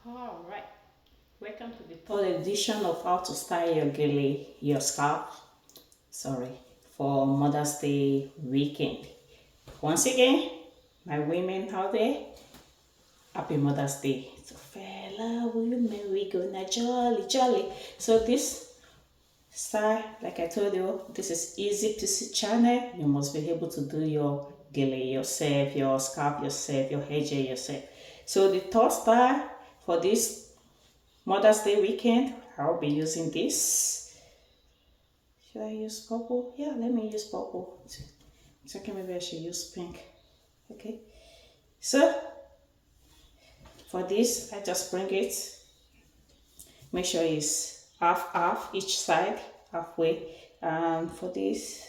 All right, welcome to the third edition of how to style your gele, your scarf, sorry, for Mother's Day weekend. Once again, my women out there, happy Mother's Day. So, fella women, we gonna jolly, jolly. So, this style, like I told you, this is easy peasy channel. You must be able to do your gele yourself, your scarf yourself, your hair gel yourself. So, the third style for this Mother's Day weekend, I'll be using this. Should I use purple? Yeah, let me use purple. It's okay, maybe I should use pink. Okay. So, for this, I just bring it. Make sure it's half each side, halfway. And for this,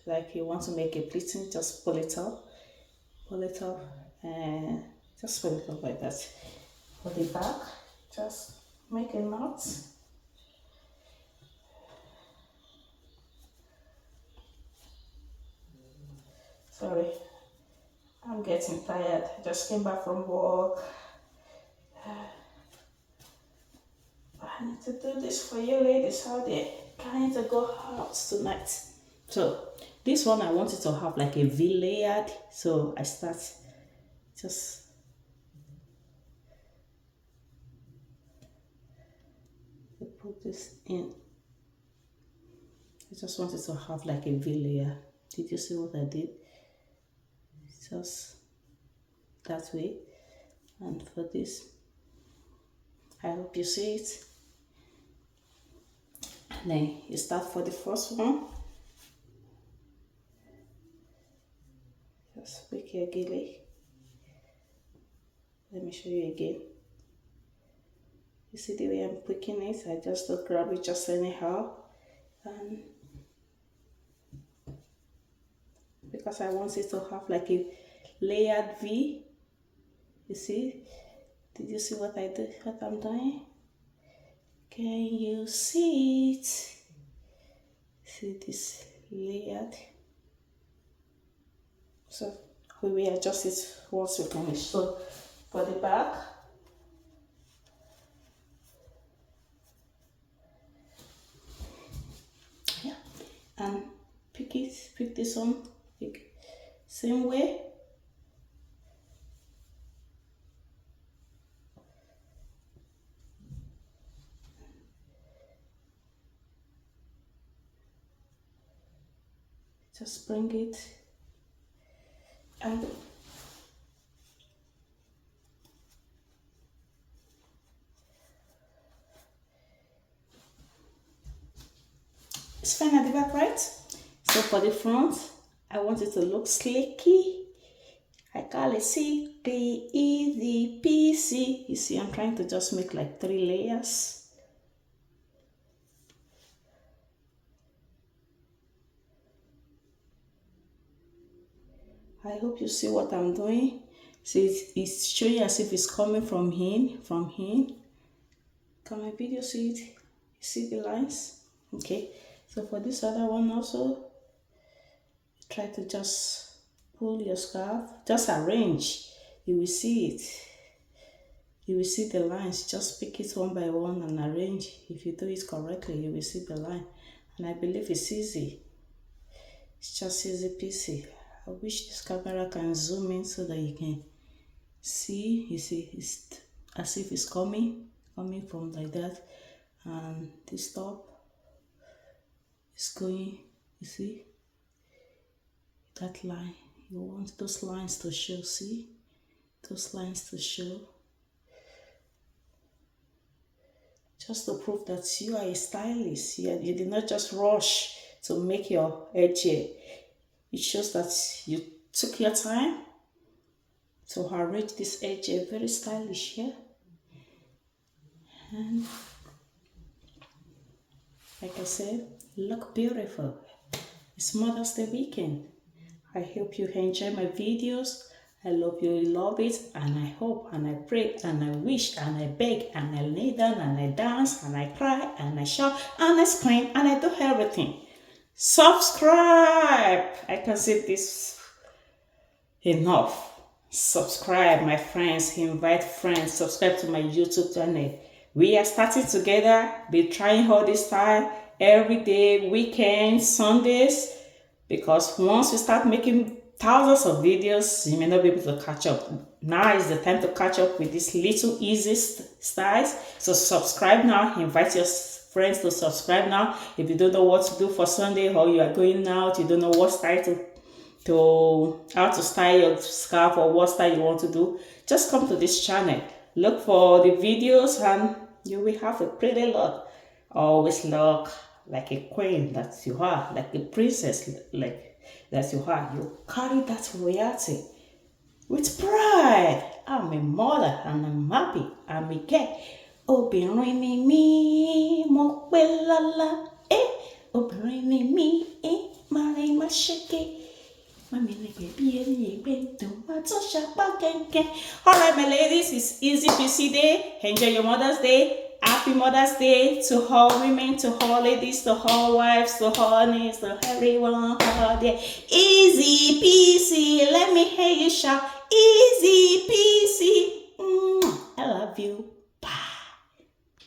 like you want to make a pleating, just pull it up, and just pull it up like that. For the back, just make a knot. Sorry, I'm getting tired. I just came back from work. I need to do this for you ladies out there. Trying to go out tonight. So this one I wanted to have like a V layered. So I start just to put this in. I just wanted to have like a V layer. Did you see what I did? Just that way. And for this, I hope you see it. And then you start for the first one. Just pick your gele. Let me show you again. You see the way I'm picking it? I just don't grab it just anyhow. And because I want it to have like a layered V. You see? Did you see what I did? What I'm doing? Can you see it? See this layered? So we will adjust it once we finish. So for the back, yeah, and pick this one, same way. Just bring it and it's fine at the back, right? So for the front, I want it to look slicky. I call it C-P, easy peasy. You see, I'm trying to just make like 3 layers. I hope you see what I'm doing. See, it's showing as if it's coming from here. Can my video see it? You see the lines? Okay. So for this other one also, try to just pull your scarf. Just arrange. You will see it. You will see the lines. Just pick it one by one and arrange. If you do it correctly, you will see the line. And I believe it's easy. It's just easy peasy. I wish this camera can zoom in so that you can see. You see, it's as if it's coming from like that, and this top is going. You see that line? You want those lines to show. See those lines to show, just to prove that you are a stylist. You did not just rush to make your edge here. It shows that you took your time to arrange this edge here. Very stylish here. And like I said, look beautiful. It's Mother's Day weekend. I hope you enjoy my videos. I love you, love it, and I hope and I pray and I wish and I beg and I lay down and I dance and I cry and I shout and I scream and I do everything. Subscribe! I can say this enough. Subscribe, my friends, invite friends, subscribe to my YouTube channel. We are starting together, be trying all this time, every day, weekends, Sundays, because once we start making thousands of videos, you may not be able to catch up. Now is the time to catch up with these little easy styles. So subscribe now, invite your friends to subscribe now. If you don't know what to do for Sunday, or you are going out, you don't know what style to how to style your scarf or what style you want to do, just come to this channel, look for the videos, and you will have a pretty look. Always look like a queen that you are, like a princess like that you are. You carry that royalty with pride. I'm a mother and I'm happy. I'm a girl. Obìnrin ni mí, mo pé lọ́lá. Obìnrin ni mí, máa má ṣèké. Alright, my ladies, it's easy peasy day. Enjoy your Mother's Day. Happy Mother's Day to all women, to all ladies, to all wives, to all nieces, to everyone out there. Easy peasy. Let me hear you shout. Easy peasy. I love you.